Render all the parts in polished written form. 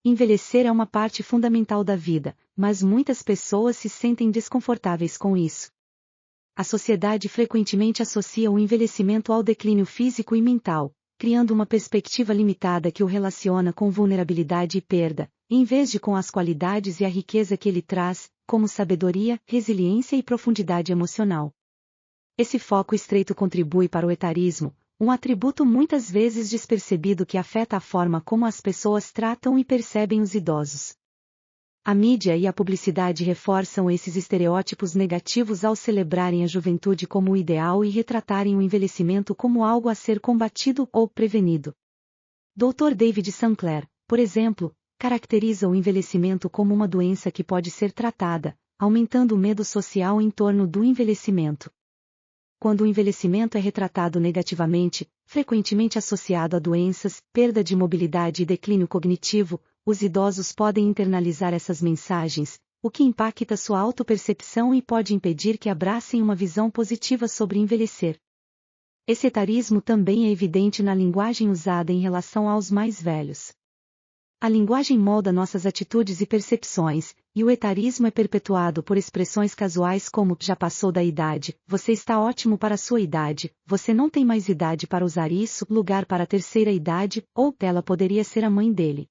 Envelhecer é uma parte fundamental da vida, mas muitas pessoas se sentem desconfortáveis com isso. A sociedade frequentemente associa o envelhecimento ao declínio físico e mental, criando uma perspectiva limitada que o relaciona com vulnerabilidade e perda, em vez de com as qualidades e a riqueza que ele traz, como sabedoria, resiliência e profundidade emocional. Esse foco estreito contribui para o etarismo, um atributo muitas vezes despercebido que afeta a forma como as pessoas tratam e percebem os idosos. A mídia e a publicidade reforçam esses estereótipos negativos ao celebrarem a juventude como o ideal e retratarem o envelhecimento como algo a ser combatido ou prevenido. Dr. David Sinclair, por exemplo, caracteriza o envelhecimento como uma doença que pode ser tratada, aumentando o medo social em torno do envelhecimento. Quando o envelhecimento é retratado negativamente, frequentemente associado a doenças, perda de mobilidade e declínio cognitivo, os idosos podem internalizar essas mensagens, o que impacta sua autopercepção e pode impedir que abracem uma visão positiva sobre envelhecer. Esse etarismo também é evidente na linguagem usada em relação aos mais velhos. A linguagem molda nossas atitudes e percepções, e o etarismo é perpetuado por expressões casuais como "já passou da idade", "você está ótimo para a sua idade", "você não tem mais idade para usar isso", "lugar para a terceira idade", ou "ela poderia ser a mãe dele".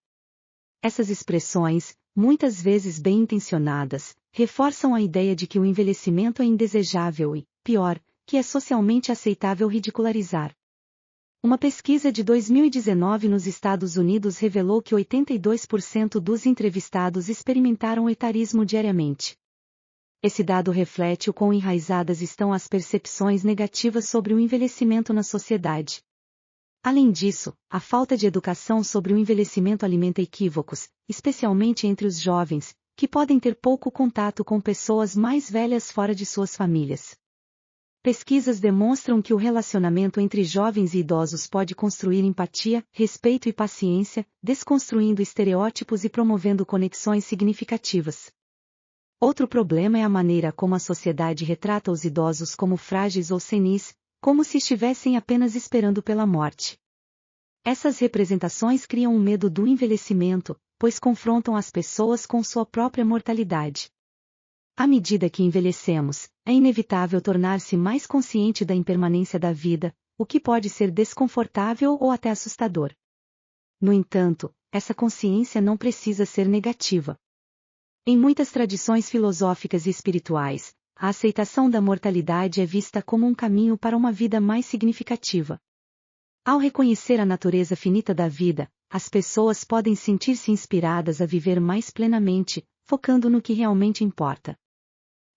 Essas expressões, muitas vezes bem intencionadas, reforçam a ideia de que o envelhecimento é indesejável e, pior, que é socialmente aceitável ridicularizar. Uma pesquisa de 2019 nos Estados Unidos revelou que 82% dos entrevistados experimentaram etarismo diariamente. Esse dado reflete o quão enraizadas estão as percepções negativas sobre o envelhecimento na sociedade. Além disso, a falta de educação sobre o envelhecimento alimenta equívocos, especialmente entre os jovens, que podem ter pouco contato com pessoas mais velhas fora de suas famílias. Pesquisas demonstram que o relacionamento entre jovens e idosos pode construir empatia, respeito e paciência, desconstruindo estereótipos e promovendo conexões significativas. Outro problema é a maneira como a sociedade retrata os idosos como frágeis ou senis, como se estivessem apenas esperando pela morte. Essas representações criam um medo do envelhecimento, pois confrontam as pessoas com sua própria mortalidade. À medida que envelhecemos, é inevitável tornar-se mais consciente da impermanência da vida, o que pode ser desconfortável ou até assustador. No entanto, essa consciência não precisa ser negativa. Em muitas tradições filosóficas e espirituais, a aceitação da mortalidade é vista como um caminho para uma vida mais significativa. Ao reconhecer a natureza finita da vida, as pessoas podem sentir-se inspiradas a viver mais plenamente, focando no que realmente importa.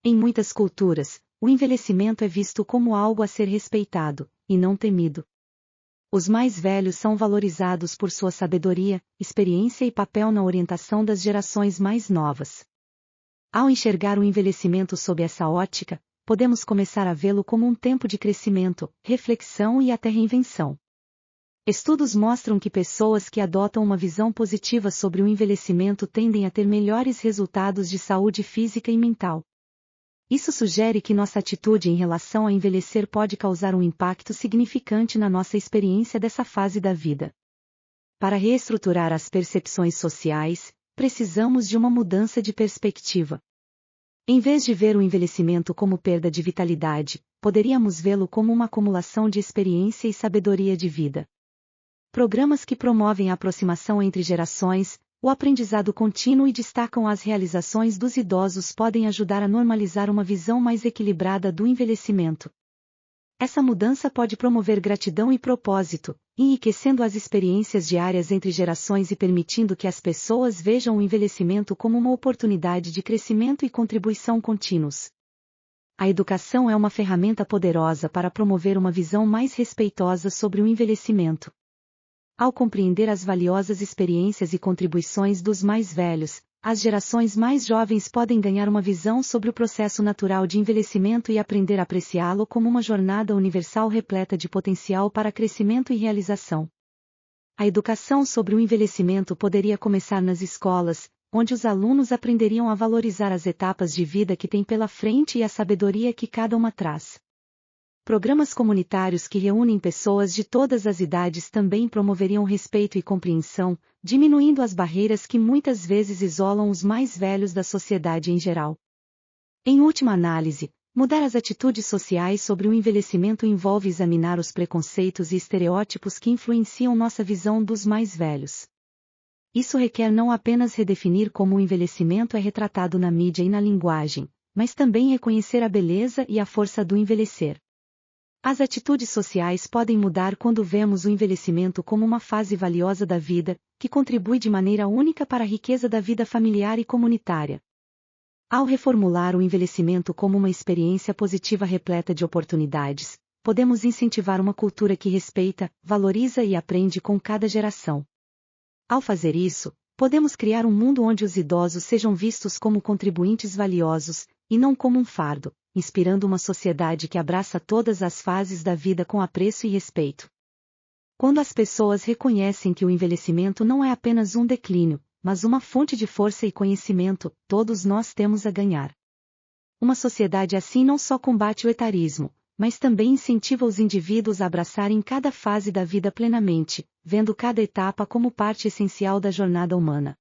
Em muitas culturas, o envelhecimento é visto como algo a ser respeitado, e não temido. Os mais velhos são valorizados por sua sabedoria, experiência e papel na orientação das gerações mais novas. Ao enxergar o envelhecimento sob essa ótica, podemos começar a vê-lo como um tempo de crescimento, reflexão e até reinvenção. Estudos mostram que pessoas que adotam uma visão positiva sobre o envelhecimento tendem a ter melhores resultados de saúde física e mental. Isso sugere que nossa atitude em relação a envelhecer pode causar um impacto significante na nossa experiência dessa fase da vida. Para reestruturar as percepções sociais, precisamos de uma mudança de perspectiva. Em vez de ver o envelhecimento como perda de vitalidade, poderíamos vê-lo como uma acumulação de experiência e sabedoria de vida. Programas que promovem a aproximação entre gerações, o aprendizado contínuo e destacam as realizações dos idosos podem ajudar a normalizar uma visão mais equilibrada do envelhecimento. Essa mudança pode promover gratidão e propósito, enriquecendo as experiências diárias entre gerações e permitindo que as pessoas vejam o envelhecimento como uma oportunidade de crescimento e contribuição contínuos. A educação é uma ferramenta poderosa para promover uma visão mais respeitosa sobre o envelhecimento. Ao compreender as valiosas experiências e contribuições dos mais velhos, as gerações mais jovens podem ganhar uma visão sobre o processo natural de envelhecimento e aprender a apreciá-lo como uma jornada universal repleta de potencial para crescimento e realização. A educação sobre o envelhecimento poderia começar nas escolas, onde os alunos aprenderiam a valorizar as etapas de vida que têm pela frente e a sabedoria que cada uma traz. Programas comunitários que reúnem pessoas de todas as idades também promoveriam respeito e compreensão, diminuindo as barreiras que muitas vezes isolam os mais velhos da sociedade em geral. Em última análise, mudar as atitudes sociais sobre o envelhecimento envolve examinar os preconceitos e estereótipos que influenciam nossa visão dos mais velhos. Isso requer não apenas redefinir como o envelhecimento é retratado na mídia e na linguagem, mas também reconhecer a beleza e a força do envelhecer. As atitudes sociais podem mudar quando vemos o envelhecimento como uma fase valiosa da vida, que contribui de maneira única para a riqueza da vida familiar e comunitária. Ao reformular o envelhecimento como uma experiência positiva repleta de oportunidades, podemos incentivar uma cultura que respeita, valoriza e aprende com cada geração. Ao fazer isso, podemos criar um mundo onde os idosos sejam vistos como contribuintes valiosos, e não como um fardo, inspirando uma sociedade que abraça todas as fases da vida com apreço e respeito. Quando as pessoas reconhecem que o envelhecimento não é apenas um declínio, mas uma fonte de força e conhecimento, todos nós temos a ganhar. Uma sociedade assim não só combate o etarismo, mas também incentiva os indivíduos a abraçarem cada fase da vida plenamente, vendo cada etapa como parte essencial da jornada humana.